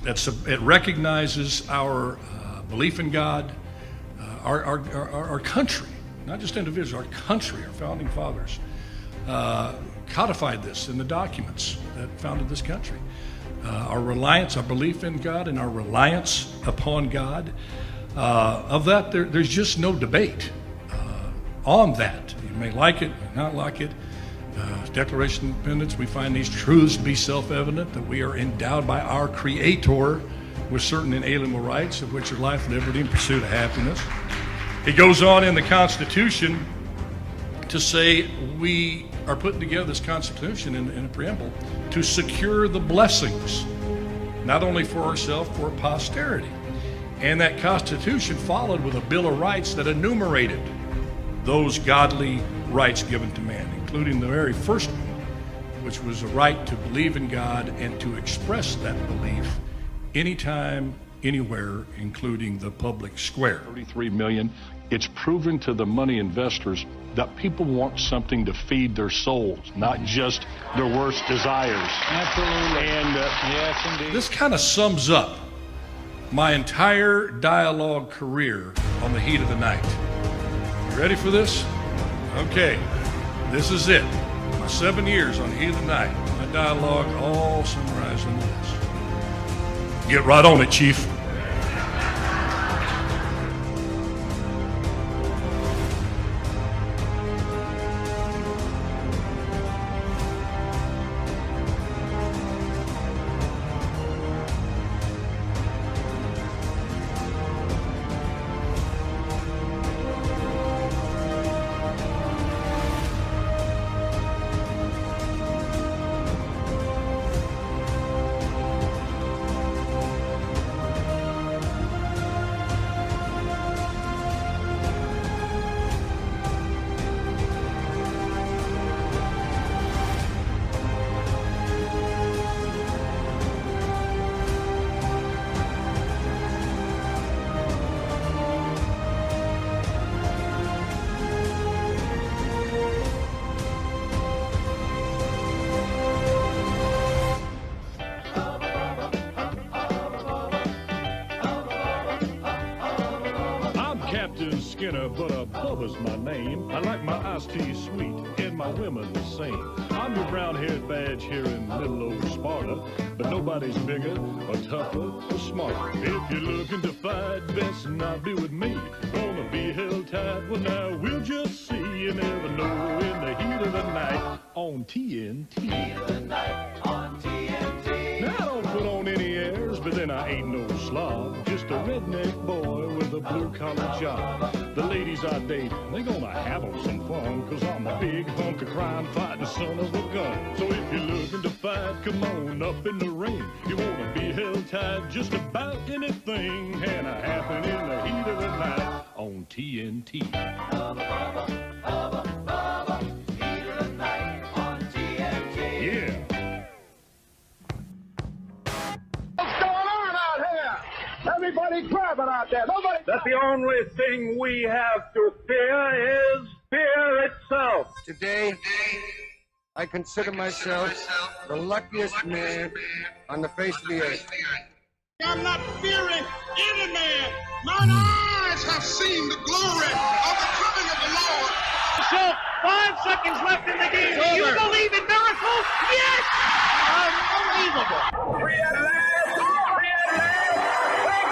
It recognizes our belief in God, our country, not just individuals, our country, our founding fathers codified this in the documents that founded this country. Our reliance, our belief in God, and our reliance upon God. Of that, there's just no debate on that. You may like it, may not like it. Declaration of Independence, we find these truths to be self-evident, that we are endowed by our Creator with certain inalienable rights, of which are life, liberty, and pursuit of happiness. It goes on in the Constitution to say we are putting together this Constitution in a preamble to secure the blessings, not only for ourselves, for posterity. And that Constitution followed with a Bill of Rights that enumerated those godly rights given to man, including the very first one, which was a right to believe in God and to express that belief anytime, anywhere, including the public square. 33 million. It's proven to the money investors that people want something to feed their souls, not just their worst desires. Absolutely. And yes, indeed. This kind of sums up my entire dialogue career on the heat of the night. You ready for this? Okay, this is it. My 7 years on the heat of the night. My dialogue all summarized into this. Get right on it, Chief. But Bubba's my name. I like my iced tea sweet and my women the same. I'm your brown-haired badge here in little old Sparta, but nobody's bigger or tougher or smarter. If you're looking to fight, best not be with me. Gonna be held tight, well now we'll just see. You never know in the heat of the night on TNT. Heat of the night on TNT. Now I don't put on any airs, but then I ain't no slob. Just a redneck boy with a blue-collar job. The ladies I date, they gonna have 'em some fun, 'cause I'm a big hunk of crime fighting son of a gun. So if you're looking to fight, come on up in the ring. You wanna be held tight, just about anything. And it happen in the heat of the night on TNT. Hubba, hubba, hubba, hubba, heat of the night on TNT. Yeah. What's going on out here? Everybody driving out there. Nobody. That the only thing we have to fear is fear itself. Today, I consider myself the luckiest man on the face of the earth. I'm not fearing any man. Mine eyes have seen the glory of the coming of the Lord. So, 5 seconds left in the game. Do you believe in miracles? Yes! Unbelievable. Free at last. Free at last. Thank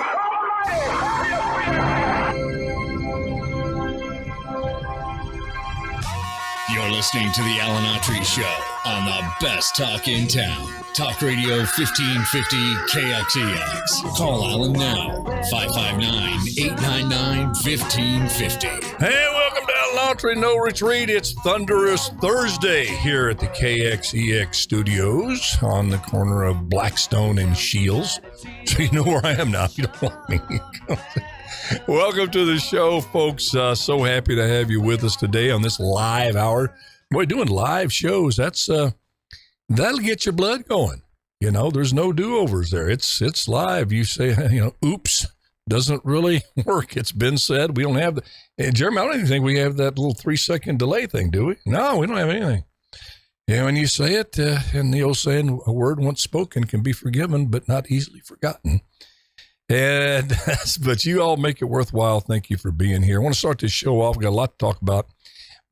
You're listening to the Alan Autry Show on the best talk in town. Talk Radio 1550 KXEX. Call Alan now. 559-899-1550. Hey, welcome to Alan Autry No Retreat. It's Thunderous Thursday here at the KXEX studios on the corner of Blackstone and Shields. So you know where I am now. You don't want me. Welcome to the show, folks. So happy to have you with us today on this live hour. Boy, doing live shows, that'll get your blood going. You know, there's no do-overs there. It's live. You say, oops, doesn't really work. It's been said. We don't have Jeremy, I don't even think we have that little 3-second delay thing, do we? No, we don't have anything. Yeah, when you say it, and the old saying, a word once spoken can be forgiven, but not easily forgotten. And but you all make it worthwhile. Thank you for being here. I want to start this show off. We've got a lot to talk about,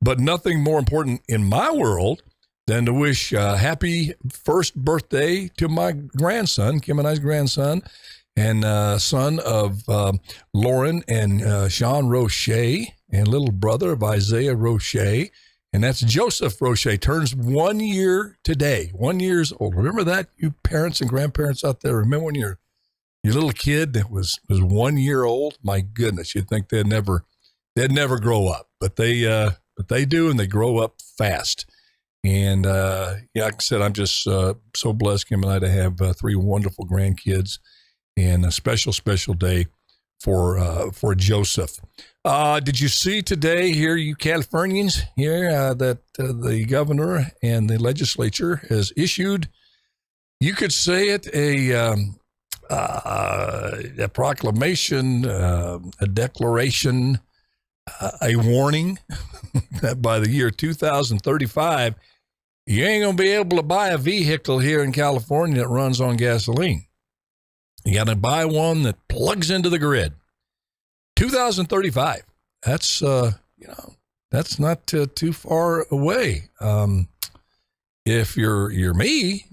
but nothing more important in my world than to wish happy first birthday to my grandson, Kim and I's grandson, and son of Lauren and Sean Roche, and little brother of Isaiah Roche. And that's Joseph Roche, turns 1 year today, 1 year old. Remember that, you parents and grandparents out there? Remember when your little kid that was 1 year old? My goodness, you'd think they'd never grow up, but they do, and they grow up fast. And yeah, like I said, I'm just so blessed, Kim and I, to have 3 wonderful grandkids, and a special day for Joseph. Did you see today here, you Californians here, that the governor and the legislature has issued, you could say it, a proclamation, a declaration, a warning that by the year 2035, you ain't going to be able to buy a vehicle here in California that runs on gasoline. You got to buy one that plugs into the grid. 2035. That's that's not too far away. If you're me,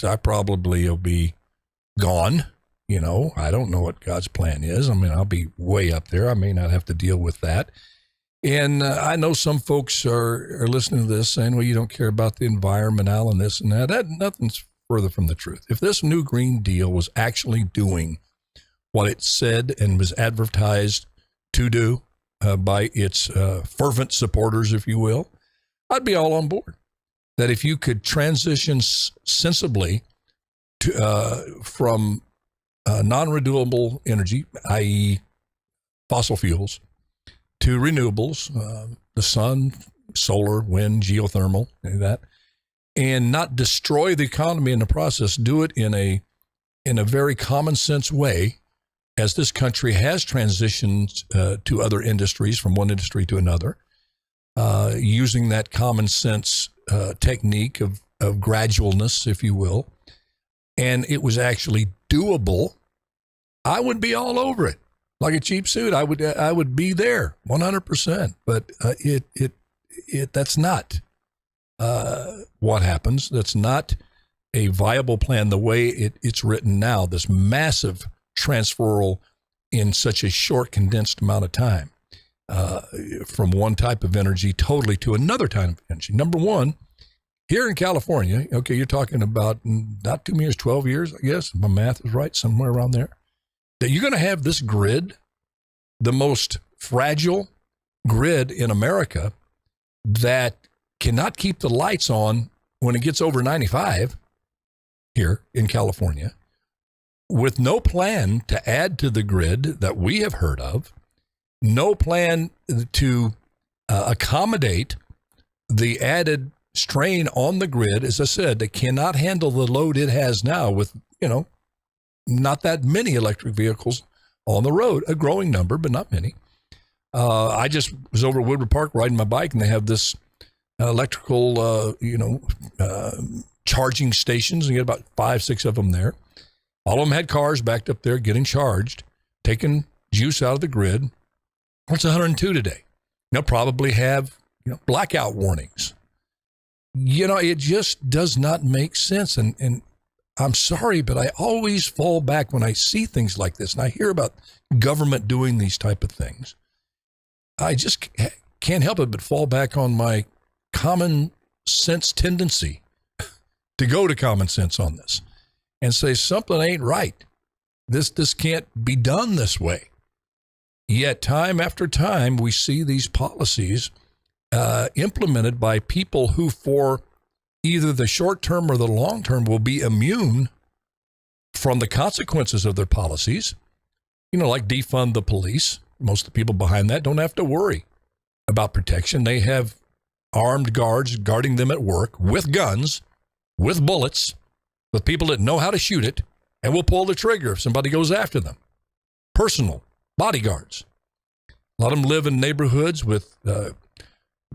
I probably will be gone. I don't know what God's plan is. I mean, I'll be way up there. I may not have to deal with that. And I know some folks are listening to this saying, well, you don't care about the environmental and this and that. Nothing's further from the truth. If this new Green Deal was actually doing what it said and was advertised to do by its fervent supporters, if you will, I'd be all on board. That if you could transition sensibly from non-renewable energy, i.e. fossil fuels, to renewables, the sun, solar, wind, geothermal, that, and not destroy the economy in the process, do it in a very common sense way, as this country has transitioned to other industries, from one industry to another, using that common sense technique of gradualness, if you will, and it was actually doable, I would be all over it like a cheap suit. I would be there 100%. But that's not what happens. That's not a viable plan the way it's written now. This massive transferal in such a short, condensed amount of time, from one type of energy totally to another type of energy. Number one, here in California, okay, you're talking about not 2 years, 12 years, I guess, if my math is right, somewhere around there, that you're going to have this grid, the most fragile grid in America, that cannot keep the lights on when it gets over 95 here in California, with no plan to add to the grid that we have heard of, no plan to accommodate the added strain on the grid. As I said, they cannot handle the load it has now with, not that many electric vehicles on the road, a growing number, but not many. I just was over at Woodward Park riding my bike, and they have this electrical, charging stations, and you get about 5-6 of them there. All of them had cars backed up there getting charged, taking juice out of the grid. It's 102 today. They'll probably have blackout warnings. It just does not make sense. And I'm sorry, but I always fall back when I see things like this and I hear about government doing these type of things. I just can't help it but fall back on my common sense tendency to go to common sense on this and say something ain't right. This can't be done this way. Yet time after time, we see these policies implemented by people who, for either the short term or the long term, will be immune from the consequences of their policies. Like defund the police. Most of the people behind that don't have to worry about protection. They have armed guards guarding them at work with guns, with bullets, with people that know how to shoot it and will pull the trigger if somebody goes after them. Personal bodyguards. A lot of them live in neighborhoods with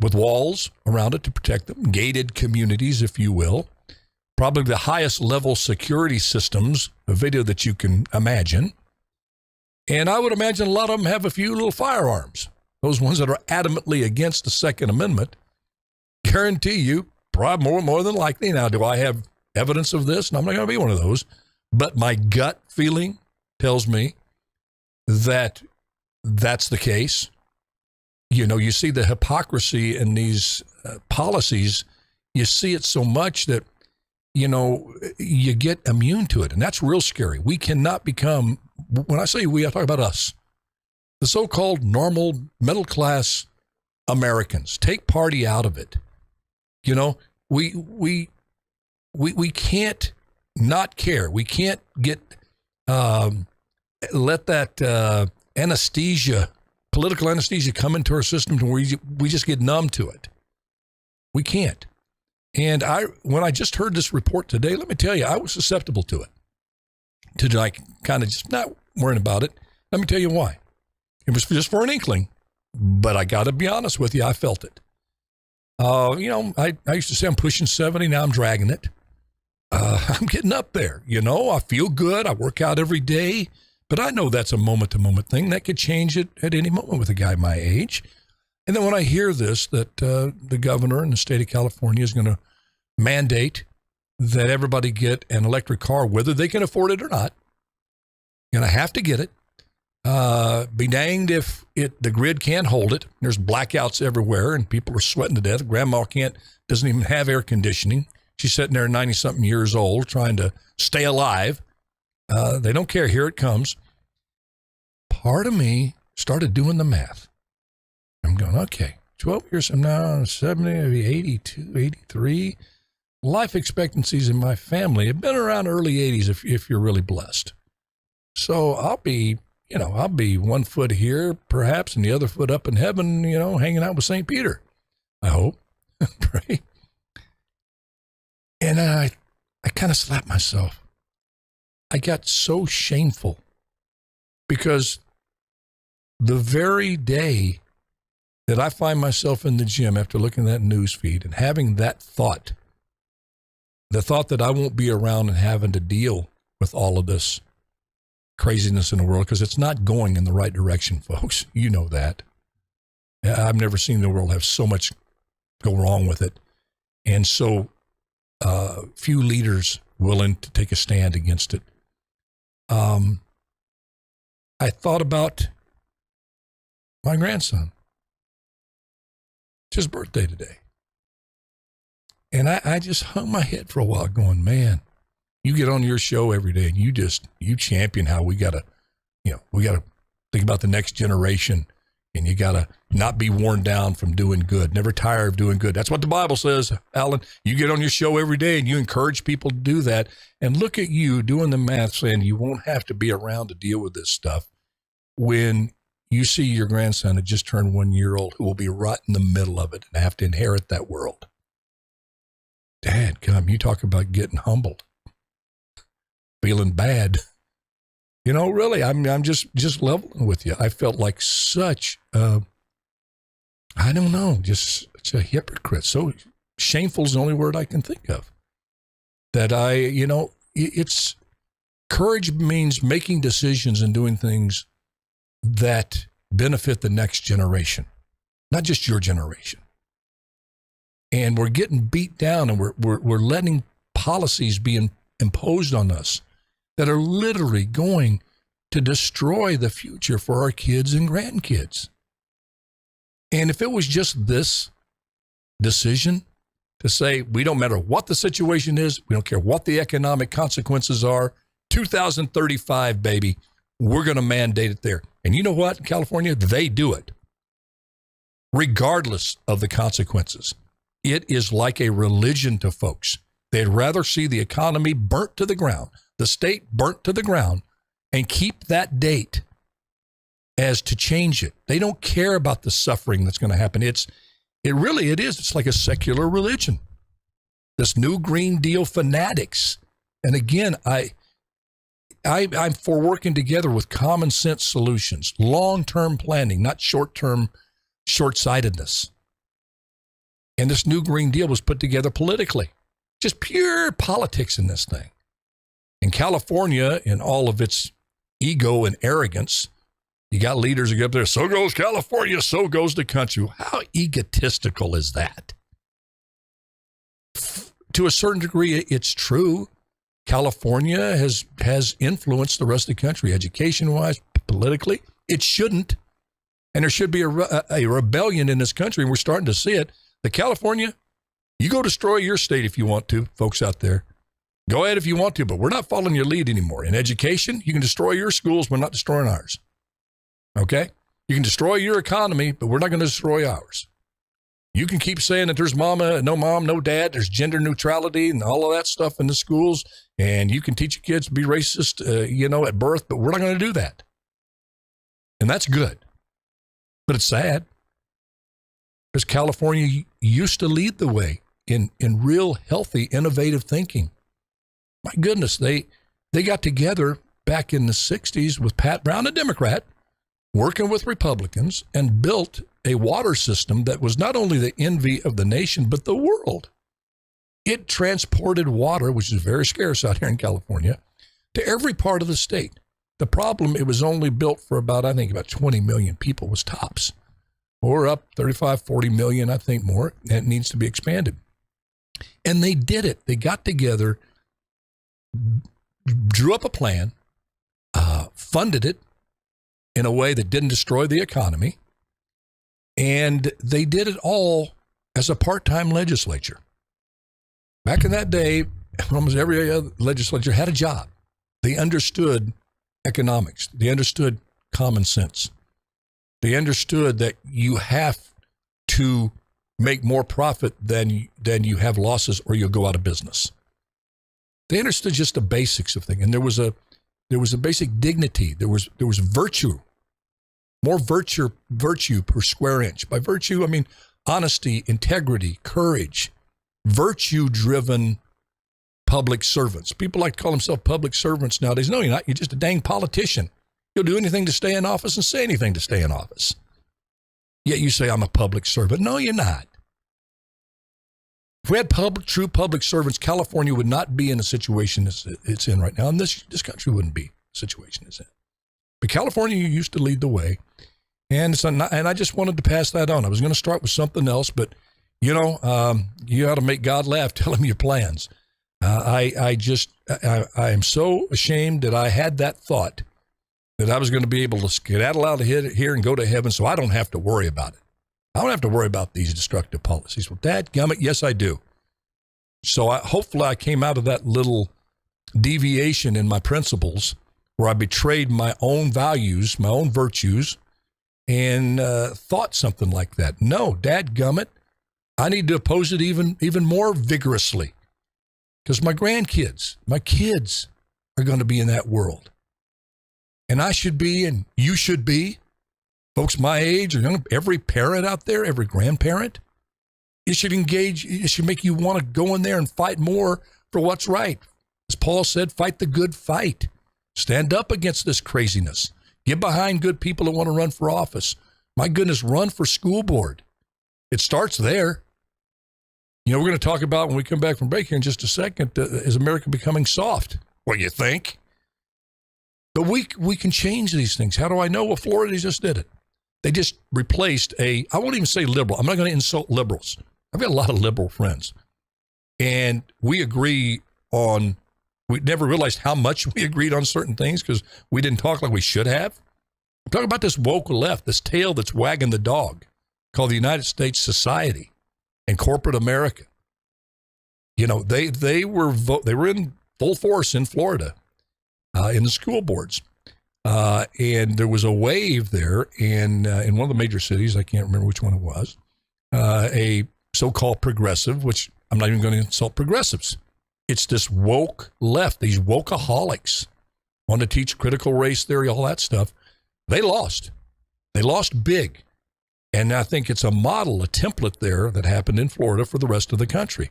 with walls around it to protect them, gated communities, if you will, probably the highest level security systems, a video that you can imagine. And I would imagine a lot of them have a few little firearms. Those ones that are adamantly against the Second Amendment, guarantee you, probably more than likely. Now, do I have evidence of this? No, I'm not going to be one of those. But my gut feeling tells me that that's the case. You know, you see the hypocrisy in these policies. You see it so much that, you know, you get immune to it. And that's real scary. We cannot become, when I say we, I talk about us, the so-called normal middle-class Americans. Take party out of it. You know, we can't not care. We can't get, let that anesthesia, political anesthesia come into our system to where we just get numb to it. We can't. And when I just heard this report today, let me tell you, I was susceptible to it. To like kind of just not worrying about it. Let me tell you why. It was just for an inkling, but I got to be honest with you, I felt it. You know, I used to say I'm pushing 70, now I'm dragging it. I'm getting up there, you know, I feel good, I work out every day, but I know that's a moment-to-moment thing. That could change it at any moment with a guy my age. And then when I hear this, that the governor in the state of California is going to mandate that everybody get an electric car, whether they can afford it or not, going to have to get it. Be danged if the grid can't hold it. There's blackouts everywhere and people are sweating to death. Grandma doesn't even have air conditioning. She's sitting there 90-something years old trying to stay alive. They don't care. Here it comes. Part of me started doing the math. I'm going, okay, 12 years from now, 70, maybe 82, 83. Life expectancies in my family have been around early 80s if you're really blessed. So I'll be 1 foot here, perhaps, and the other foot up in heaven, you know, hanging out with St. Peter. I hope. Pray. And I kind of slapped myself. I got so shameful because the very day that I find myself in the gym after looking at that news feed and having that thought, the thought that I won't be around and having to deal with all of this craziness in the world, because it's not going in the right direction, folks. You know that. I've never seen the world have so much go wrong with it. And so few leaders willing to take a stand against it. I thought about my grandson. It's his birthday today. And I just hung my head for a while going, man, you get on your show every day and you champion how we got to think about the next generation, and you got to not be worn down from doing good, never tire of doing good. That's what the Bible says, Alan. You get on your show every day and you encourage people to do that. And look at you doing the math saying you won't have to be around to deal with this stuff when you see your grandson that just turned 1 year old who will be right in the middle of it and have to inherit that world. Dad, come, you talk about getting humbled, feeling bad. You know, really, I'm just leveling with you. I felt like such, I don't know, just such a hypocrite. So shameful is the only word I can think of. That it's courage means making decisions and doing things that benefit the next generation, not just your generation. And we're getting beat down, and we're letting policies be imposed on us that are literally going to destroy the future for our kids and grandkids. And if it was just this decision to say, we don't matter what the situation is, we don't care what the economic consequences are, 2035, baby, we're going to mandate it there. And you know what? In California, they do it, regardless of the consequences. It is like a religion to folks. They'd rather see the economy burnt to the ground, the state burnt to the ground, and keep that date as to change it. They don't care about the suffering that's going to happen. It is. It's like a secular religion. This new Green Deal fanatics. And again, I'm for working together with common sense solutions, long-term planning, not short-term short-sightedness. And this new Green Deal was put together politically. Just pure politics in this thing. In California, in all of its ego and arrogance, you got leaders who get up there, so goes California, so goes the country. How egotistical is that? To a certain degree, it's true. California has influenced the rest of the country, education-wise, politically. It shouldn't. And there should be a rebellion in this country, and we're starting to see it. The California, you go destroy your state if you want to, folks out there. Go ahead if you want to, but we're not following your lead anymore. In education, you can destroy your schools, we're not destroying ours. Okay? You can destroy your economy, but we're not going to destroy ours. You can keep saying that there's mom, no dad, there's gender neutrality and all of that stuff in the schools, and you can teach your kids to be racist, at birth, but we're not going to do that. And that's good. But it's sad. Because California used to lead the way in real healthy, innovative thinking. My goodness, they got together back in the 60s with Pat Brown, a Democrat, working with Republicans, and built a water system that was not only the envy of the nation, but the world. It transported water, which is very scarce out here in California, to every part of the state. The problem, it was only built for about 20 million people was tops. Or up 35, 40 million, I think more, and it needs to be expanded. And they did it. They got together, drew up a plan, funded it in a way that didn't destroy the economy, and they did it all as a part-time legislature. Back in that day, almost every other legislature had a job. They understood economics. They understood common sense. They understood that you have to make more profit than you have losses, or you'll go out of business. They understood just the basics of things, and there was a basic dignity. There was virtue, more virtue per square inch. By virtue, I mean honesty, integrity, courage, virtue-driven public servants. People like to call themselves public servants nowadays. No, you're not. You're just a dang politician. You'll do anything to stay in office and say anything to stay in office. Yet you say, I'm a public servant. No, you're not. If we had true public servants, California would not be in the situation it's in right now, and this country wouldn't be the situation it's in. But California used to lead the way, and I just wanted to pass that on. I was going to start with something else, but, you ought to make God laugh. Tell him your plans. I am so ashamed that I had that thought, that I was going to be able to skedaddle out of here and go to heaven, so I don't have to worry about it. I don't have to worry about these destructive policies. Well, dadgummit, yes, I do. So hopefully I came out of that little deviation in my principles where I betrayed my own values, my own virtues, and thought something like that. No, dadgummit, I need to oppose it even more vigorously, because my kids are going to be in that world. And I should be, and you should be, folks my age, or every parent out there, every grandparent, it should engage, it should make you want to go in there and fight more for what's right. As Paul said, fight the good fight. Stand up against this craziness. Get behind good people that want to run for office. My goodness, run for school board. It starts there. We're going to talk about, when we come back from break here in just a second, is America becoming soft? What do you think? But we can change these things. How do I know? Well, Florida just did it. They just replaced I won't even say liberal. I'm not going to insult liberals. I've got a lot of liberal friends. And we never realized how much we agreed on certain things because we didn't talk like we should have. I'm talking about this woke left, this tail that's wagging the dog called the United States Society and corporate America. They were in full force in Florida. In the school boards. And there was a wave there in one of the major cities, I can't remember which one it was, a so-called progressive, which I'm not even going to insult progressives. It's this woke left, these wokeaholics, want to teach critical race theory, all that stuff. They lost. They lost big. And I think it's a model, a template there that happened in Florida for the rest of the country.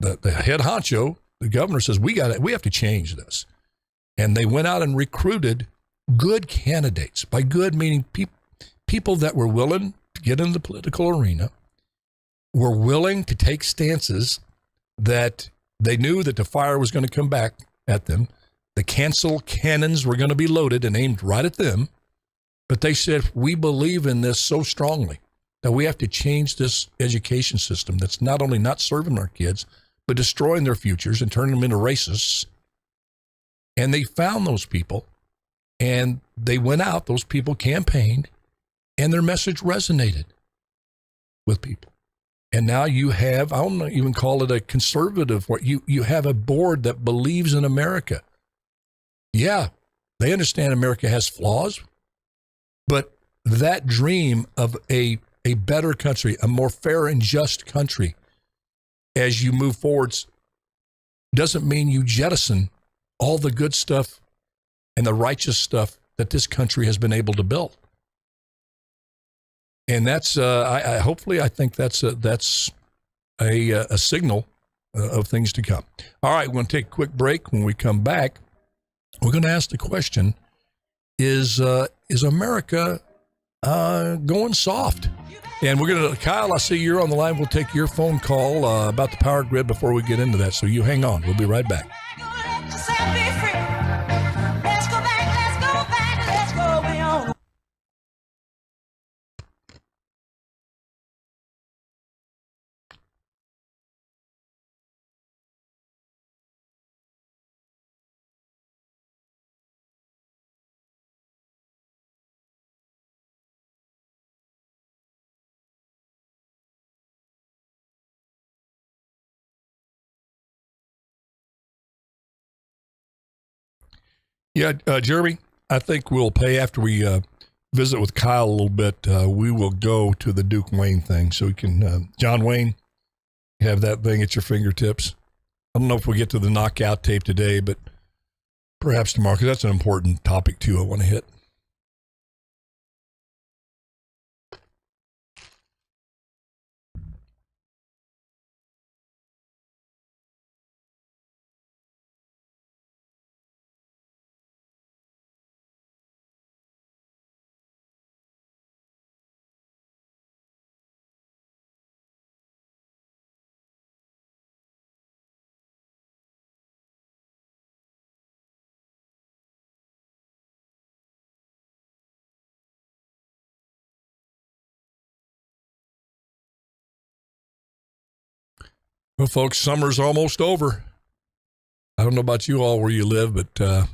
The head honcho, the governor says, we have to change this. And they went out and recruited good candidates. By good, meaning people that were willing to get in the political arena were willing to take stances that they knew that the fire was going to come back at them. The cancel cannons were going to be loaded and aimed right at them. But they said, we believe in this so strongly that we have to change this education system that's not only not serving our kids, but destroying their futures and turning them into racists. And they found those people, and they went out, those people campaigned, and their message resonated with people. And now you have, I don't even call it a conservative, you have a board that believes in America. Yeah, they understand America has flaws, but that dream of a better country, a more fair and just country, as you move forwards, doesn't mean you jettison all the good stuff and the righteous stuff that this country has been able to build. And that's, I think that's a signal of things to come. All right, we're going to take a quick break. When we come back, we're going to ask the question, is America going soft? And we're going to, Kyle, I see you're on the line. We'll take your phone call about the power grid before we get into that. So you hang on. We'll be right back. Yeah, Jeremy, I think we'll pay after we visit with Kyle a little bit. We will go to the Duke Wayne thing so we can, John Wayne, have that thing at your fingertips. I don't know if we'll get to the knockout tape today, but perhaps tomorrow, because that's an important topic too I want to hit. Well, folks, summer's almost over. I don't know about you all where you live, but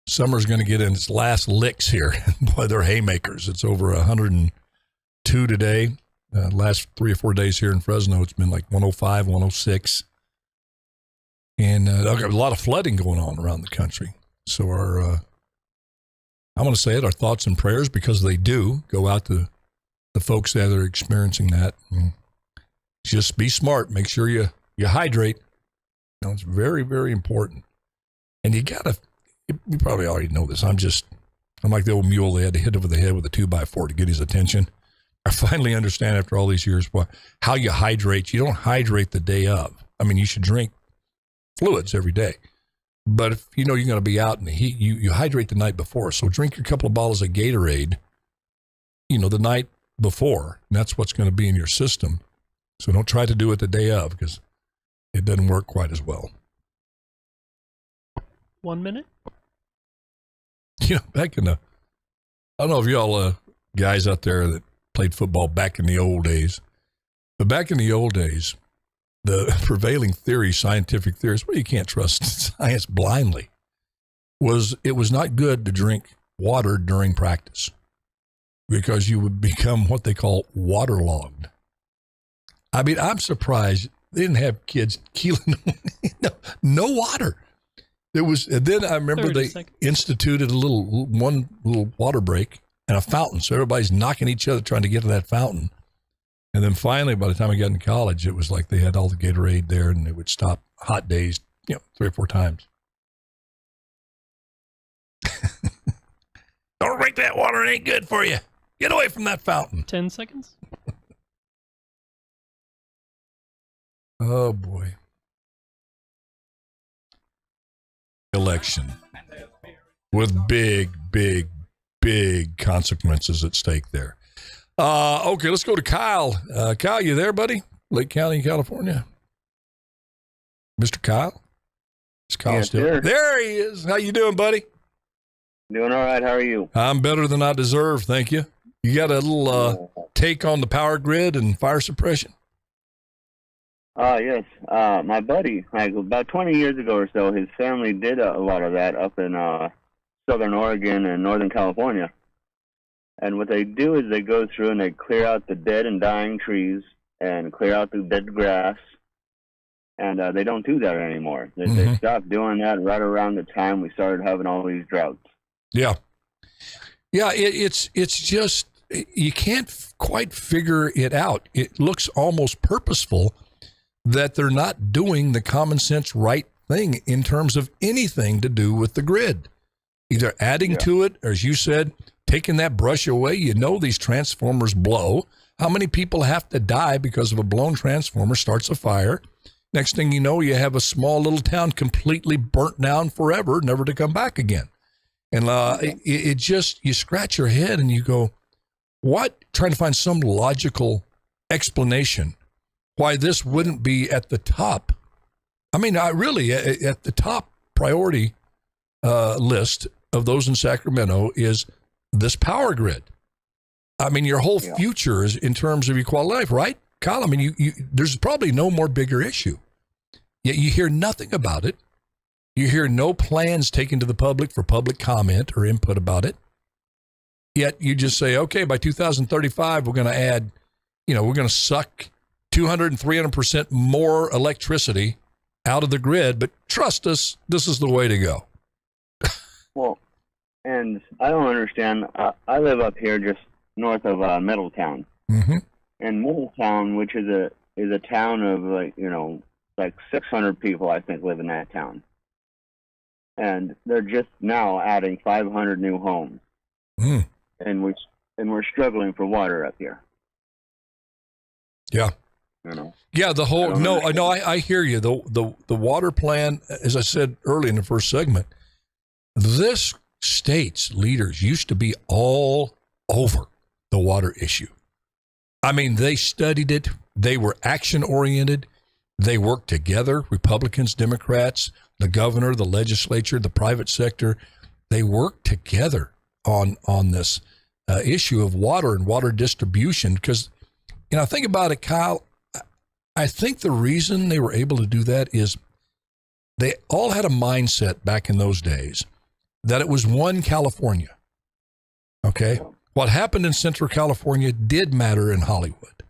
summer's going to get in its last licks here. Boy, they're haymakers. It's over 102 today. Last 3 or 4 days here in Fresno, it's been like 105, 106. And I've got a lot of flooding going on around the country. So I want to say it, our thoughts and prayers, because they do go out to the folks that are experiencing that. Just be smart. Make sure you hydrate. You know, it's very, very important. And you probably already know this. I'm like the old mule they had to hit over the head with a 2x4 to get his attention. I finally understand after all these years how you hydrate. You don't hydrate the day of. I mean, you should drink fluids every day. But if you know you're going to be out in the heat, you hydrate the night before. So drink your couple of bottles of Gatorade, the night before. And that's what's going to be in your system. So don't try to do it the day of, because it doesn't work quite as well. 1 minute? Back in I don't know if y'all guys out there that played football back in the old days, but back in the old days, the prevailing theory, scientific theories, you can't trust science blindly, it was not good to drink water during practice because you would become what they call waterlogged. I mean, I'm surprised they didn't have kids keeling no water. There was, and then I remember they instituted one little water break and a fountain. So everybody's knocking each other trying to get to that fountain. And then finally, by the time I got into college, it was like they had all the Gatorade there and they would stop hot days, 3 or 4 times. Don't drink that water. It ain't good for you. Get away from that fountain. 10 seconds. Oh, boy. Election with big, big, big consequences at stake there. Okay, let's go to Kyle. Kyle, you there, buddy? Lake County, California. Mr. Kyle? Is Kyle Yes, still? sir. There he is. How you doing, buddy? Doing all right. How are you? I'm better than I deserve, thank you. You got a little take on the power grid and fire suppression? Yes. My buddy, like about 20 years ago or so, his family did a lot of that up in southern Oregon and northern California. And what they do is they go through and they clear out the dead and dying trees and clear out the dead grass. And they don't do that anymore. They stopped doing that right around the time we started having all these droughts. Yeah. Yeah, it's just, you can't quite figure it out. It looks almost purposeful that they're not doing the common sense right thing in terms of anything to do with the grid. Either adding to it, or as you said, taking that brush away. You know these transformers blow. How many people have to die because of a blown transformer starts a fire? Next thing you know, you have a small little town completely burnt down forever, never to come back again. And it just, you scratch your head and you go, what? Trying to find some logical explanation why this wouldn't be at the top. I mean, I really, at the top priority list of those in Sacramento is this power grid. I mean, your whole future is in terms of your quality of life, right, Kyle? I mean, there's probably no more bigger issue. Yet you hear nothing about it. You hear no plans taken to the public for public comment or input about it. Yet you just say, okay, by 2035, we're going to add, we're going to suck 200 and 300% more electricity out of the grid. But trust us, this is the way to go. Well, and I don't understand. I live up here just north of Middletown. Mm-hmm. And Middletown, which is a town of like 600 people, I think, live in that town. And they're just now adding 500 new homes. Mm. And we're struggling for water up here. Yeah. Yeah, the whole I hear you. The water plan, as I said early in the first segment, this state's leaders used to be all over the water issue. I mean, they studied it. They were action oriented. They worked together, Republicans, Democrats, the governor, the legislature, the private sector. They worked together on this issue of water and water distribution. Because, think about it, Kyle. I think the reason they were able to do that is they all had a mindset back in those days that it was one California. Okay? What happened in Central California did matter in Hollywood.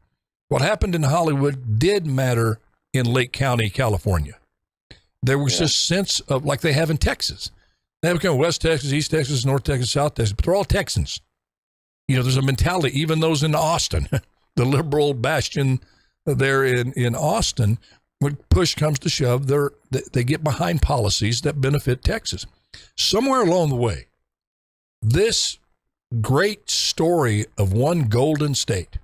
What happened in Hollywood did matter in Lake County, California. There was this sense of, like they have in Texas. They have West Texas, East Texas, North Texas, South Texas, but they're all Texans. There's a mentality, even those in Austin, the liberal bastion there in Austin, when push comes to shove, they get behind policies that benefit Texas. Somewhere along the way, this great story of one golden state,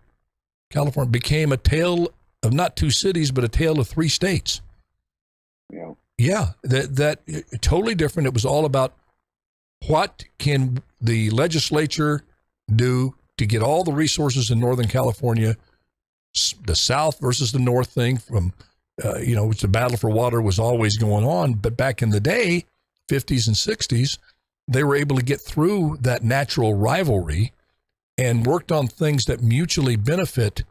California, became a tale of not two cities, but a tale of three states. Yeah, that totally different. It was all about what can the legislature do to get all the resources in Northern California, the South versus the North thing from, which the battle for water was always going on. But back in the day, 50s and 60s, they were able to get through that natural rivalry and worked on things that mutually benefit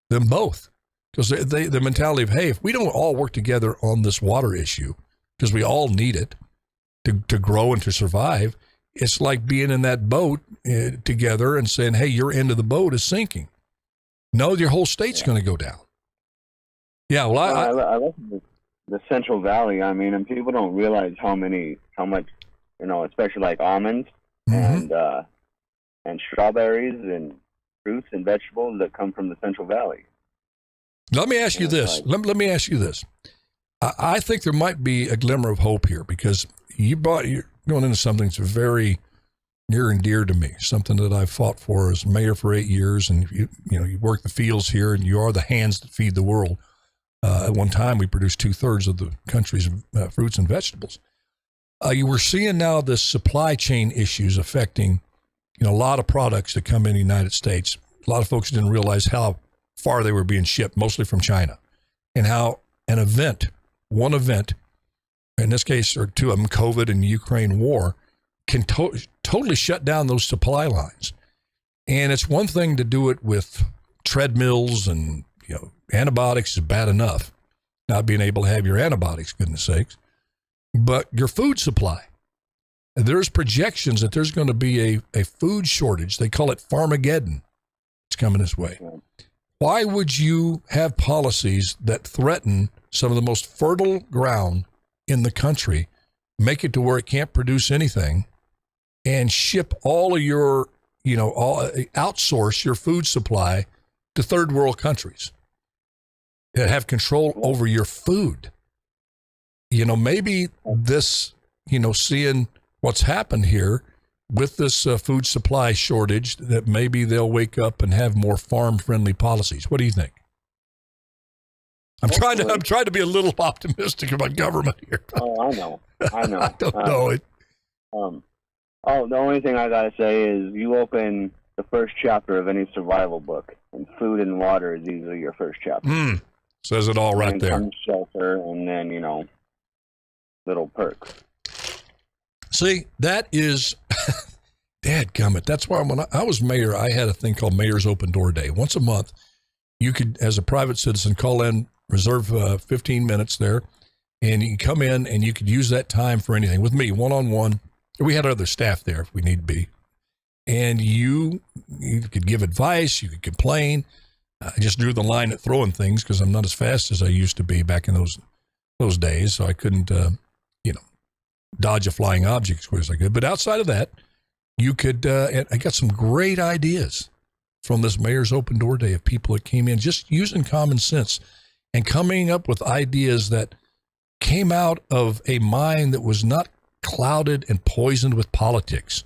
them both. Because the mentality of, hey, if we don't all work together on this water issue, because we all need it to grow and to survive, it's like being in that boat together and saying, hey, your end of the boat is sinking. No, your whole state's going to go down. Yeah, well, I love the Central Valley. I mean, and people don't realize how much, especially like almonds and strawberries and fruits and vegetables that come from the Central Valley. Let me ask you this. Let me ask you this. I think there might be a glimmer of hope here because you're going into something that's very near and dear to me, something that I've fought for as mayor for 8 years. And you work the fields here and you are the hands that feed the world. At one time, we produced 2/3 of the country's fruits and vegetables. You were seeing now the supply chain issues affecting, a lot of products that come in the United States. a lot of folks didn't realize how far they were being shipped, mostly from China, and how one event, in this case, or two of them, COVID and Ukraine war, can totally shut down those supply lines. And it's one thing to do it with treadmills and, antibiotics is bad enough, not being able to have your antibiotics, goodness sakes, but your food supply. There's projections that there's going to be a food shortage. They call it Farmageddon. It's coming this way. Why would you have policies that threaten some of the most fertile ground in the country, make it to where it can't produce anything, and ship all of your, outsource your food supply to third world countries that have control over your food? Maybe this, seeing what's happened here with this food supply shortage, that maybe they'll wake up and have more farm-friendly policies. What do you think? I'm trying to be a little optimistic about government here. Oh, I know. I don't know it. The only thing I gotta say is you open the first chapter of any survival book, and food and water is usually your first chapter. Says it all right and there. Comes shelter, and then little perks. See, that is, dadgummit. That's why when I was mayor, I had a thing called Mayor's Open Door Day. Once a month, you could, as a private citizen, call in, reserve 15 minutes there, and you can come in and you could use that time for anything with me, one-on-one. We had other staff there if we need be. And you could give advice, you could complain. I just drew the line at throwing things because I'm not as fast as I used to be back in those days, so I couldn't, dodge a flying object as quick as I could. But outside of that, you could, and I got some great ideas from this Mayor's Open Door Day of people that came in just using common sense and coming up with ideas that came out of a mind that was not clouded and poisoned with politics.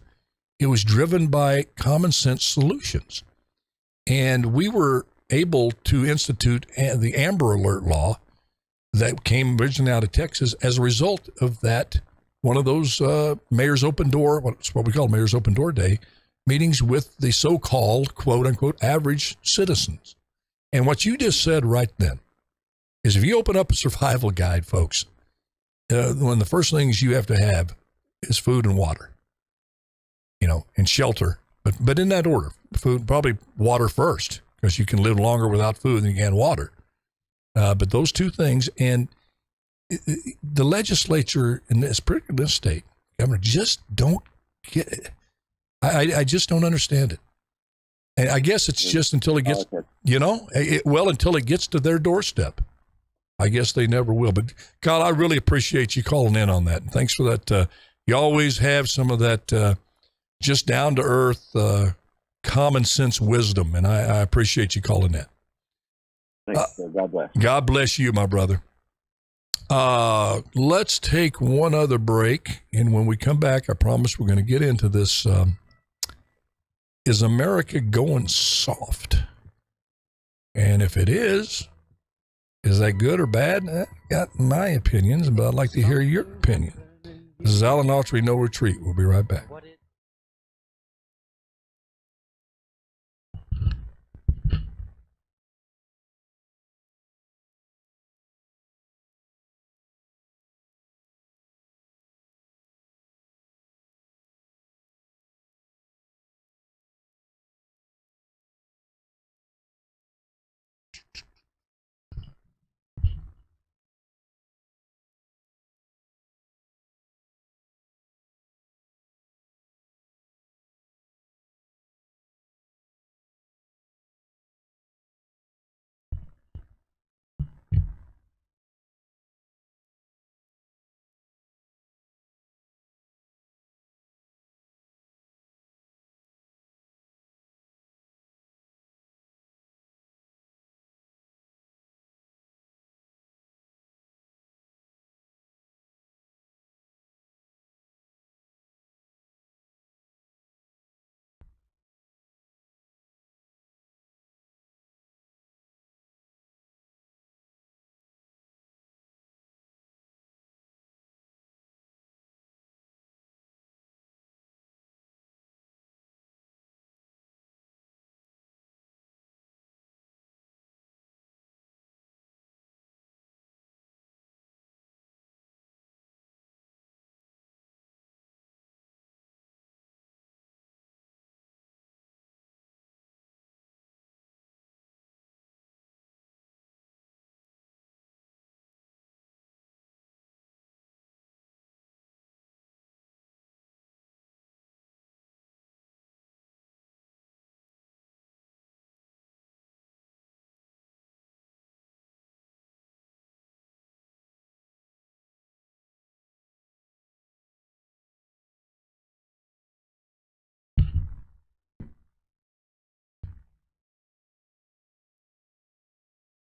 It was driven by common sense solutions. And we were able to institute the Amber Alert law that came originally out of Texas as a result of that, one of those Mayor's Open Door, what we call Mayor's Open Door Day, meetings with the so-called, quote-unquote, average citizens. And what you just said right then is if you open up a survival guide, folks, one of the first things you have to have is food and water, and shelter. But in that order, food, probably water first, because you can live longer without food than you can water. But those two things, and the legislature in this state, governor, just don't get it. I just don't understand it. And I guess it's just until it gets, until it gets to their doorstep. I guess they never will. But, Kyle, I really appreciate you calling in on that. And thanks for that. You always have some of that just down-to-earth, common sense wisdom, and I appreciate you calling in. Thanks. God bless. God bless you, my brother. Let's take one other break, and when we come back, I promise we're going to get into this. Is America going soft? And if it is that good or bad? I got my opinions, but I'd like to hear your opinion. This is Alan Autry, No Retreat. We'll be right back.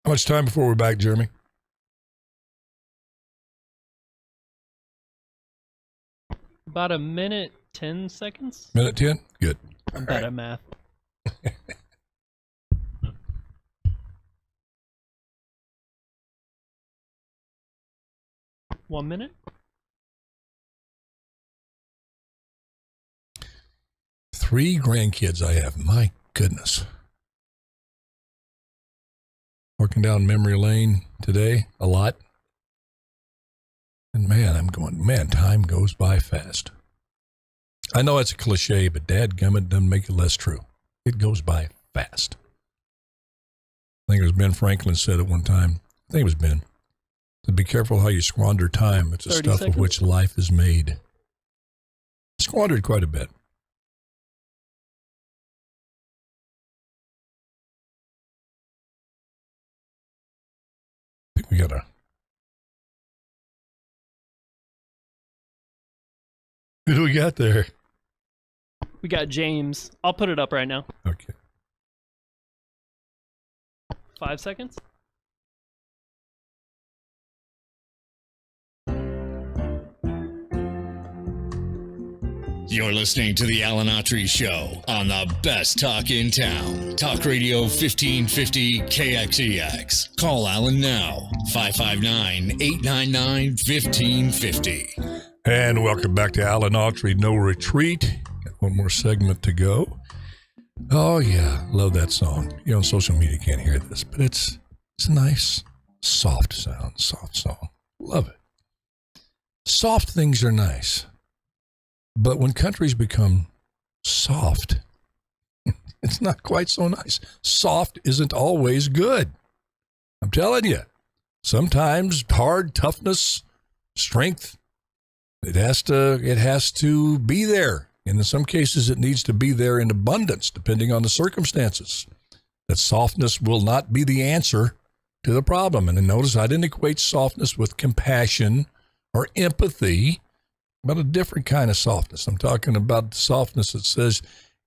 How much time before we're back, Jeremy? About a minute, 10 seconds. Minute 10? Good. I'm bad at math. 1 minute? Three grandkids I have. My goodness. Working down memory lane today a lot. And man, I'm going, man, time goes by fast. I know it's a cliche, but dadgummit doesn't make it less true. It goes by fast. I think it was Ben Franklin said at one time. I think it was Ben. To be careful how you squander time. It's the stuff of which life is made. Squandered quite a bit. I think we got who do we got there? We got James. I'll put it up right now. Okay. 5 seconds? You're listening to the Alan Autry Show on the best talk in town. Talk Radio 1550 KXEX. Call Alan now, 559-899-1550. And welcome back to Alan Autry, No Retreat. Got one more segment to go. Oh, yeah, love that song. You on social media can't hear this, but it's a nice, soft sound, soft song. Love it. Soft things are nice. But when countries become soft, it's not quite so nice. Soft isn't always good. I'm telling you. Sometimes hard, toughness, strength, it has to be there. And in some cases, it needs to be there in abundance, depending on the circumstances. That softness will not be the answer to the problem. And notice I didn't equate softness with compassion or empathy, but a different kind of softness. I'm talking about the softness that says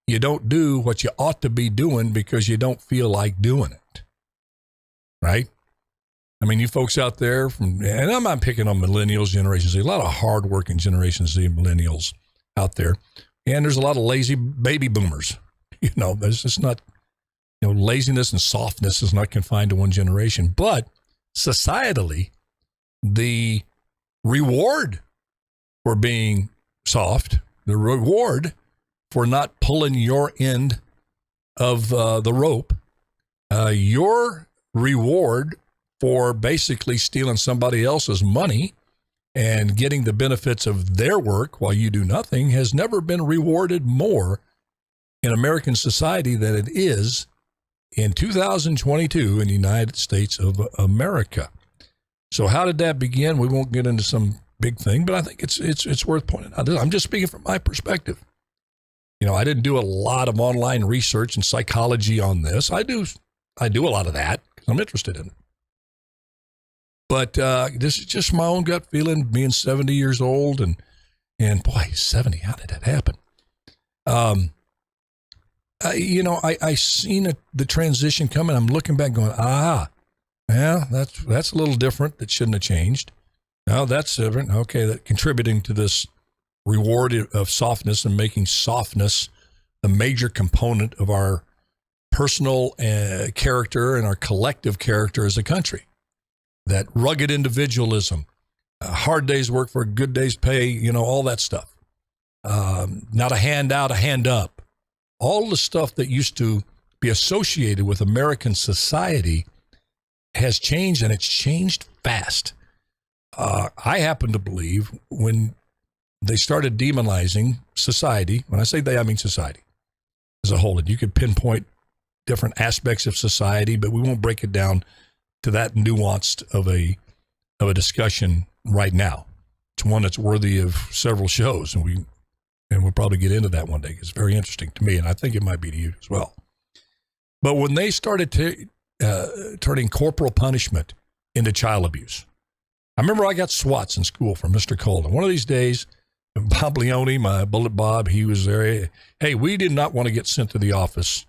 you don't do what you ought to be doing because you don't feel like doing it. Right? I mean, you folks out there and I'm not picking on millennials, Generation Z, a lot of hardworking Generation Z millennials out there. And there's a lot of lazy baby boomers. You know, there's just not, laziness and softness is not confined to one generation. But societally, the reward for being soft, the reward for not pulling your end of the rope, your reward for basically stealing somebody else's money and getting the benefits of their work while you do nothing has never been rewarded more in American society than it is in 2022 in the United States of America. So how did that begin? We won't get into some big thing, but I think it's worth pointing out. I'm just speaking from my perspective. I didn't do a lot of online research and psychology on this. I do a lot of that because I'm interested in it. But this is just my own gut feeling, being 70 years old, and boy, 70, how did that happen? I seen the transition coming. I'm looking back going, yeah, that's a little different. That shouldn't have changed. No, that's different. Okay, that contributing to this reward of softness and making softness a major component of our personal character and our collective character as a country. That rugged individualism, a hard day's work for a good day's pay, all that stuff. Not a handout, a hand up. All the stuff that used to be associated with American society has changed, and it's changed fast. I happen to believe when they started demonizing society, when I say they, I mean society as a whole, and you could pinpoint different aspects of society, but we won't break it down to that nuanced of a discussion right now. It's one that's worthy of several shows, and we'll probably get into that one day. It's very interesting to me, and I think it might be to you as well. But when they started turning corporal punishment into child abuse, I remember I got swats in school from Mr. Colden. One of these days, Bob Leone, my bullet Bob, he was there. Hey, we did not want to get sent to the office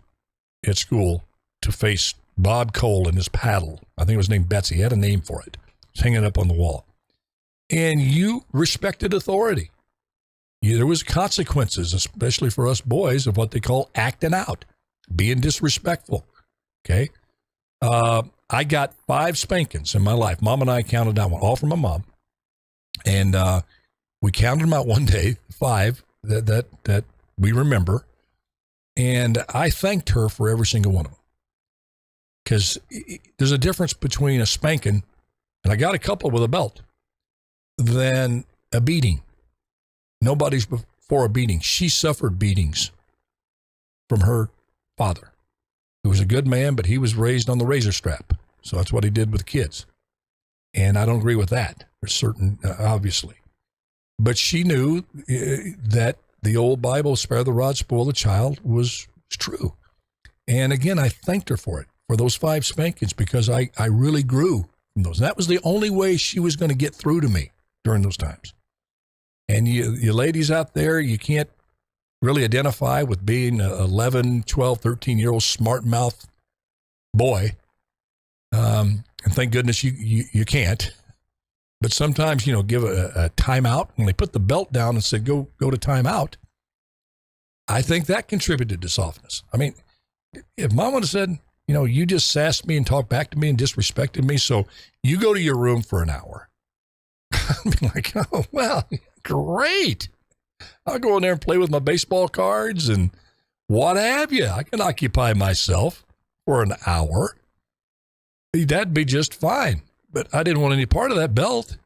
at school to face Bob Cole and his paddle. I think it was named Betsy. He had a name for it. It's hanging up on the wall. And you respected authority. There was consequences, especially for us boys, of what they call acting out, being disrespectful. Okay? I got 5 spankings in my life. Mom and I counted down one, all from my mom. And we counted them out one day, 5 that we remember. And I thanked her for every single one of them. Because there's a difference between a spanking, and I got a couple with a belt, than a beating. Nobody's before a beating. She suffered beatings from her father, who was a good man, but he was raised on the razor strap. So that's what he did with kids. And I don't agree with that. There's certain, obviously. But she knew that the old Bible, spare the rod, spoil the child, was true. And again, I thanked her for it, for those 5 spankings, because I really grew from those. And that was the only way she was going to get through to me during those times. And you ladies out there, you can't really identify with being an 11, 12, 13-year-old smart mouth boy. And thank goodness you can't. But sometimes, give a timeout. When they put the belt down and said, go to timeout, I think that contributed to softness. I mean, if Mom would have said, you just sassed me and talked back to me and disrespected me, so you go to your room for an hour. I'd be like, oh, well, great. I'll go in there and play with my baseball cards and what have you. I can occupy myself for an hour. That'd be just fine. But I didn't want any part of that belt.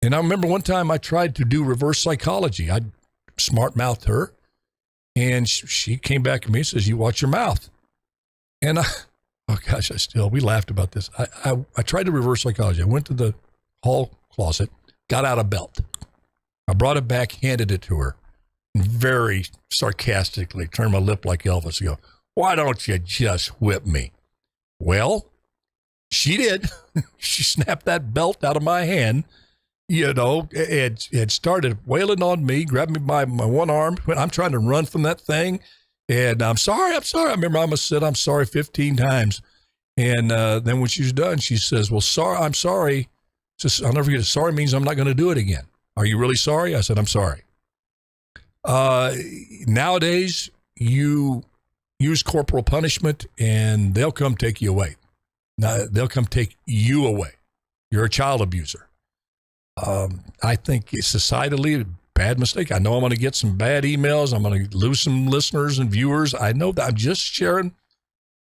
And I remember one time I tried to do reverse psychology. I smart-mouthed her, and she came back to me and says, you watch your mouth. And we laughed about this. I tried to reverse psychology. I went to the hall closet, got out a belt. I brought it back, handed it to her, and very sarcastically turned my lip like Elvis and go, why don't you just whip me? Well, she did. She snapped that belt out of my hand, and started wailing on me, grabbed me by my one arm. I'm trying to run from that thing, and I'm sorry. I remember I almost said I'm sorry 15 times. And then when she was done, she says, well, I'm sorry. Just, I'll never forget it. Sorry means I'm not going to do it again. Are you really sorry? I said, I'm sorry. Nowadays, you use corporal punishment, and they'll come take you away. Now, they'll come take you away. You're a child abuser. I think societally, a bad mistake. I know I'm going to get some bad emails. I'm going to lose some listeners and viewers. I know that. I'm just sharing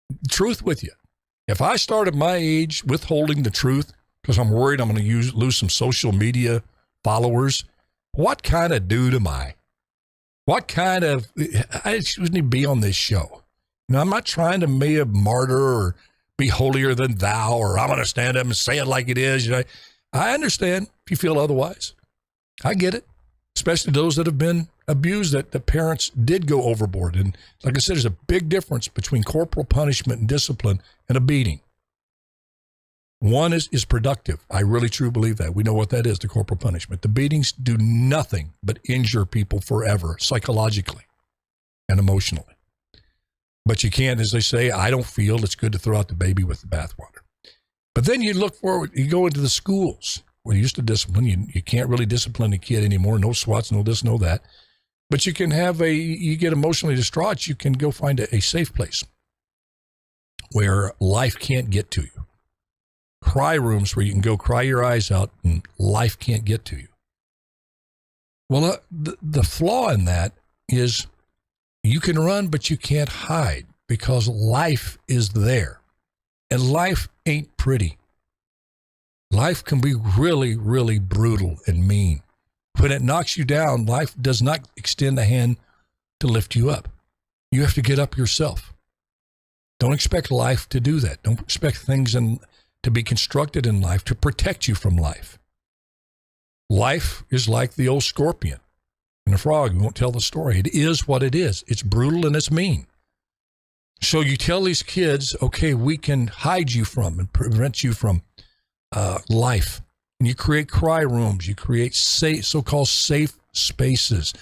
the truth with you. If I start at my age withholding the truth because I'm worried I'm going to lose some social media followers, what kind of dude am I? I shouldn't even be on this show. I'm not trying to be a martyr or be holier than thou, or I'm going to stand up and say it like it is. I understand if you feel otherwise. I get it, especially those that have been abused, that the parents did go overboard. And like I said, there's a big difference between corporal punishment and discipline and a beating. One is productive. I really truly believe that. We know what that is, the corporal punishment. The beatings do nothing but injure people forever, psychologically and emotionally. But you can't, as they say, I don't feel it's good to throw out the baby with the bathwater. But then you look forward, you go into the schools where you used to discipline. You can't really discipline a kid anymore. No SWATs, no this, no that. But you can you get emotionally distraught, you can go find a safe place where life can't get to you. Cry rooms where you can go cry your eyes out and life can't get to you. Well, the flaw in that is you can run, but you can't hide because life is there. And life ain't pretty. Life can be really, really brutal and mean. When it knocks you down, life does not extend a hand to lift you up. You have to get up yourself. Don't expect life to do that. Don't expect things to be constructed in life to protect you from life. Life is like the old scorpion and the frog. We won't tell the story. It is what it is. It's brutal and it's mean. So you tell these kids, okay, we can hide you from and prevent you from life. And you create cry rooms. You create so-called safe spaces.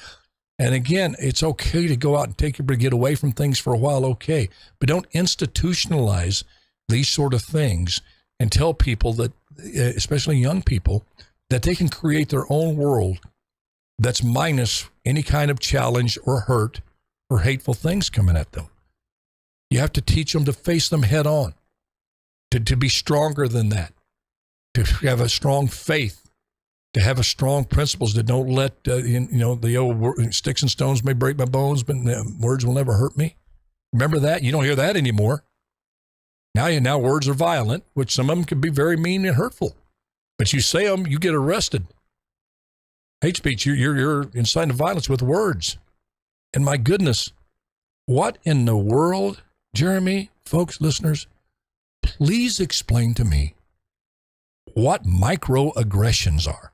And again, it's okay to go out and take your break, get away from things for a while, okay. But don't institutionalize these sort of things and tell people that, especially young people, that they can create their own world that's minus any kind of challenge or hurt or hateful things coming at them. You have to teach them to face them head on, to be stronger than that, to have a strong faith, to have a strong principles that don't let, the old sticks and stones may break my bones, but words will never hurt me. Remember that? You don't hear that anymore. Now words are violent, which some of them can be very mean and hurtful. But you say them, you get arrested. Hate speech, you're inciting violence with words. And my goodness, what in the world, Jeremy, folks, listeners, please explain to me what microaggressions are.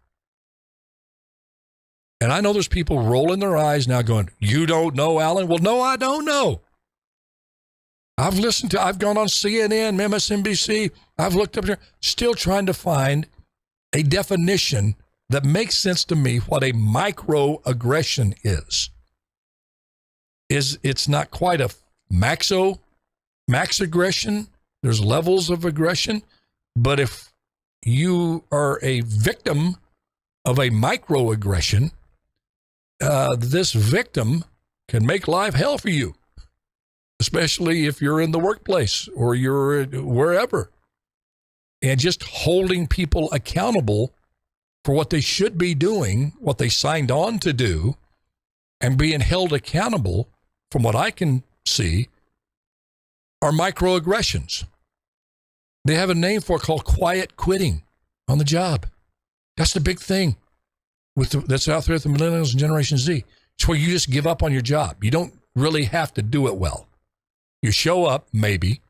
And I know there's people rolling their eyes now going, you don't know, Alan? Well, no, I don't know. I've gone on CNN, MSNBC, I've looked up here, still trying to find a definition that makes sense to me what a microaggression is. It's not quite a max aggression. There's levels of aggression. But if you are a victim of a microaggression, this victim can make life hell for you, especially if you're in the workplace or you're wherever. And just holding people accountable for what they should be doing, what they signed on to do, and being held accountable, from what I can see, are microaggressions. They have a name for it called quiet quitting on the job. That's the big thing that's out there with the millennials and Generation Z. It's where you just give up on your job. You don't really have to do it well. You show up, maybe,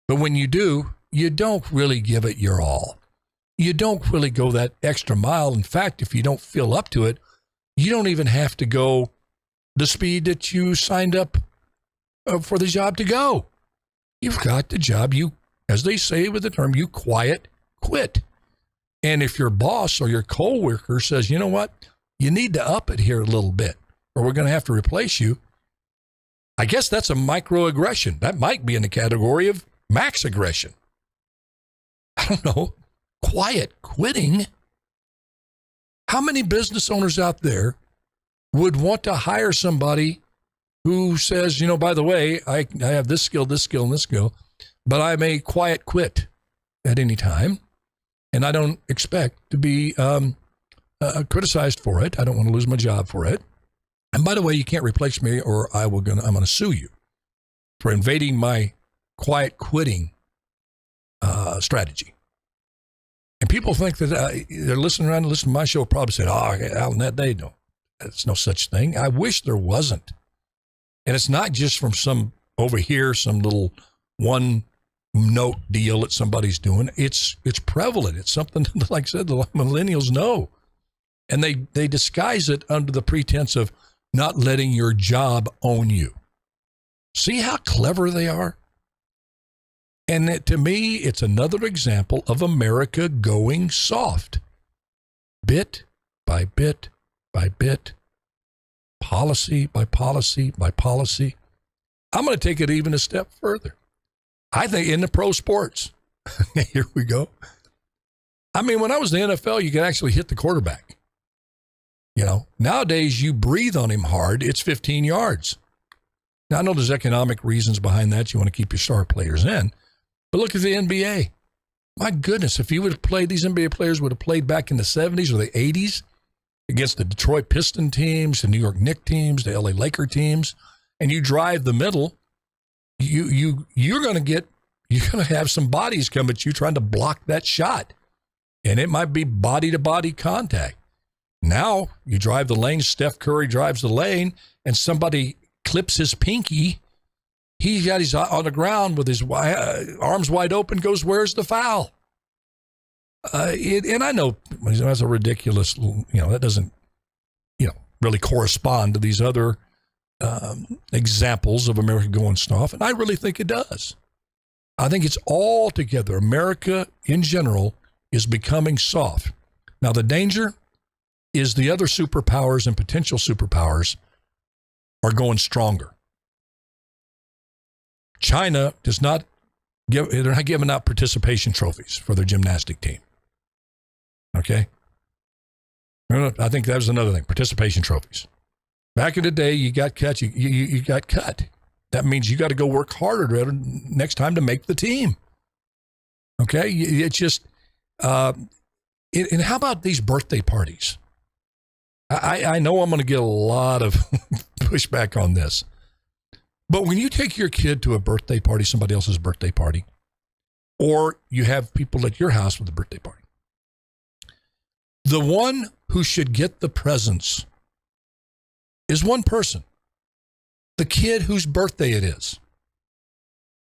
but when you do, you don't really give it your all. You don't really go that extra mile. In fact, if you don't feel up to it, you don't even have to go the speed that you signed up for the job to go. You've got the job. You, as they say with the term, you quiet quit. And if your boss or your coworker says, you know what, you need to up it here a little bit, or we're going to have to replace you, I guess that's a microaggression. That might be in the category of max aggression. I don't know. Quiet quitting. How many business owners out there would want to hire somebody who says, by the way, I have this skill, and this skill, but I may quiet quit at any time, and I don't expect to be criticized for it. I don't want to lose my job for it. And by the way, you can't replace me, or I'm going to sue you for invading my quiet quitting strategy. And people think that they're listening around and listening to my show, probably saying, Alan, that day, no, there's no such thing. I wish there wasn't. And it's not just from some over here, some little one note deal that somebody's doing. It's prevalent. It's something, like I said, the millennials know. And they disguise it under the pretense of not letting your job own you. See how clever they are? And to me, it's another example of America going soft. Bit by bit by bit, policy by policy by policy. I'm going to take it even a step further. I think in the pro sports, here we go. I mean, when I was in the NFL, you could actually hit the quarterback. Nowadays you breathe on him hard, it's 15 yards. Now, I know there's economic reasons behind that. You want to keep your star players in. But look at the NBA. My goodness, if you would have played, these NBA players would have played back in the 70s or the 80s against the Detroit Piston teams, the New York Knicks teams, the LA Laker teams, and you drive the middle, you're going to have some bodies come at you trying to block that shot. And it might be body-to-body contact. Now you drive the lane, Steph Curry drives the lane, and somebody clips his pinky. He's got his on the ground with his arms wide open, goes, where's the foul? And I know that's a ridiculous, that doesn't, really correspond to these other examples of America going soft. And I really think it does. I think it's all together. America in general is becoming soft. Now, the danger is the other superpowers and potential superpowers are going stronger. China does not they're not giving out participation trophies for their gymnastic team. Okay? I think that was another thing, participation trophies. Back in the day, you got cut, you got cut. That means you got to go work harder next time to make the team. Okay? It's just, and how about these birthday parties? I know I'm going to get a lot of pushback on this. But when you take your kid to a birthday party, somebody else's birthday party, or you have people at your house with a birthday party, the one who should get the presents is one person, the kid whose birthday it is.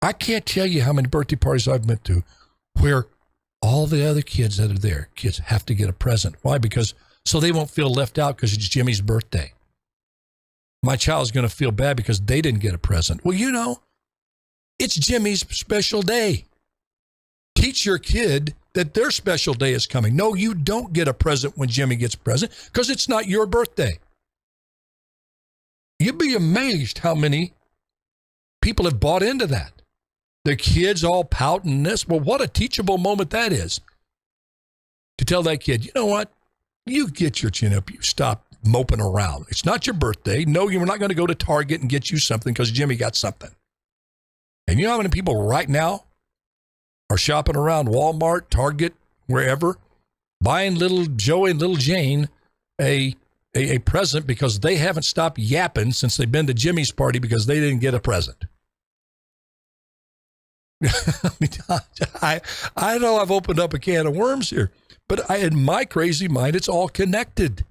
I can't tell you how many birthday parties I've been to where all the other kids that are there, kids have to get a present. Why? Because so they won't feel left out because it's Jimmy's birthday. My child's going to feel bad because they didn't get a present. Well, you know, it's Jimmy's special day. Teach your kid that their special day is coming. No, you don't get a present when Jimmy gets a present because it's not your birthday. You'd be amazed how many people have bought into that. The kids all pouting this. Well, what a teachable moment that is. To tell that kid, you know what? You get your chin up. You stop moping around. It's not your birthday. No, you're not going to go to Target and get you something because Jimmy got something. And you know how many people right now are shopping around Walmart, Target, wherever, buying little Joey and little Jane a present because they haven't stopped yapping since they've been to Jimmy's party because they didn't get a present. I know I've opened up a can of worms here, but in my crazy mind, it's all connected.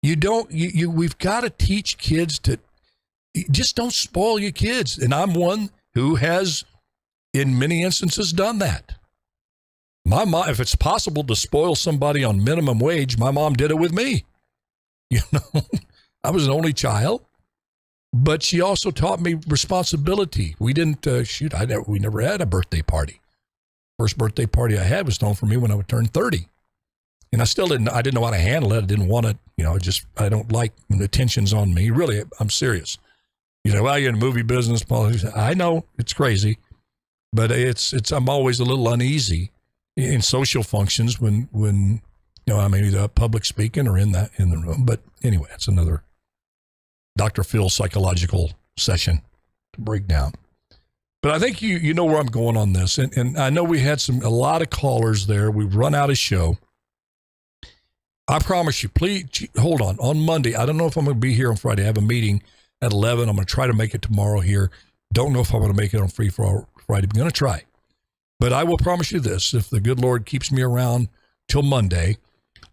We've got to teach kids to just don't spoil your kids. And I'm one who has, in many instances, done that. My mom, if it's possible to spoil somebody on minimum wage, my mom did it with me. You know, I was an only child, but she also taught me responsibility. We didn't we never had a birthday party. First birthday party I had was thrown for me when I would turn 30. And I didn't know how to handle it. I didn't want it, I don't like when the attention's on me. Really, I'm serious. Well, you're in the movie business, Paul. I know it's crazy, but I'm always a little uneasy in social functions when I'm either public speaking or in the room. But anyway, it's another Dr. Phil psychological session to break down. But I think you know where I'm going on this. And I know we had a lot of callers there. We've run out of show. I promise you, please hold on. On Monday, I don't know if I'm going to be here on Friday. I have a meeting at 11. I'm going to try to make it tomorrow here. Don't know if I'm going to make it on Free for All Friday. I'm going to try. But I will promise you this. If the good Lord keeps me around till Monday,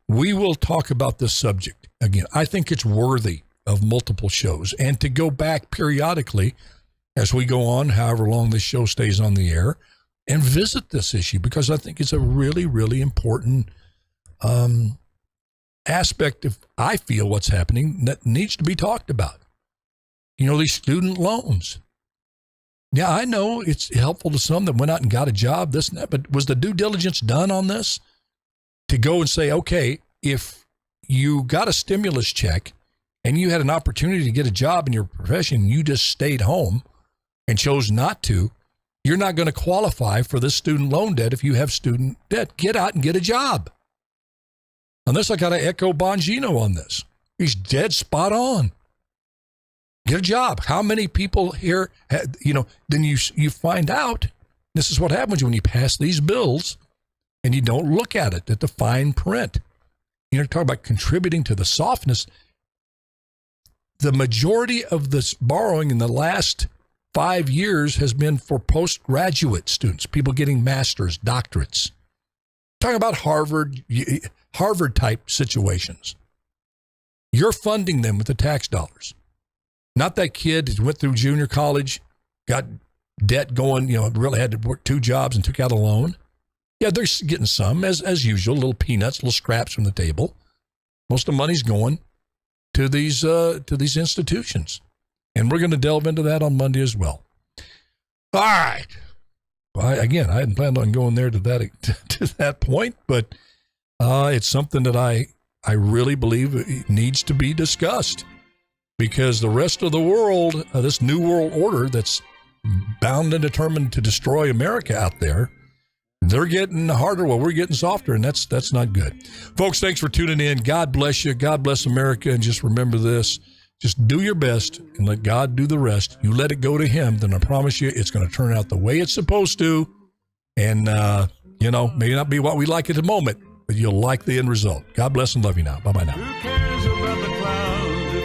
we will talk about this subject again. I think it's worthy of multiple shows and to go back periodically as we go on, however long this show stays on the air, and visit this issue because I think it's a really, really important aspect of, I feel, what's happening that needs to be talked about. These student loans. Yeah, I know it's helpful to some that went out and got a job, this and that, but was the due diligence done on this? To go and say, okay, if you got a stimulus check and you had an opportunity to get a job in your profession, you just stayed home and chose not to, you're not going to qualify for this student loan debt if you have student debt. Get out and get a job. On this, I got to echo Bongino on this. He's dead spot on. Get a job. How many people here, then you find out, this is what happens when you pass these bills and you don't look at it, at the fine print. Talk about contributing to the softness. The majority of this borrowing in the last 5 years has been for postgraduate students, people getting masters, doctorates. Talking about Harvard type situations. You're funding them with the tax dollars. Not that kid who went through junior college, got debt going, really had to work 2 jobs and took out a loan. Yeah, they're getting some, as usual, little peanuts, little scraps from the table. Most of the money's going to these institutions. And we're going to delve into that on Monday as well. All right. Well, I hadn't planned on going there to that point, but it's something that I really believe it needs to be discussed because the rest of the world, this new world order that's bound and determined to destroy America out there, they're getting harder while we're getting softer, and that's not good. Folks, thanks for tuning in. God bless you. God bless America. And just remember this. Just do your best and let God do the rest. You let it go to him, then I promise you it's going to turn out the way it's supposed to. And, maybe not be what we like at the moment, but you'll like the end result. God bless and love you now. Bye-bye now.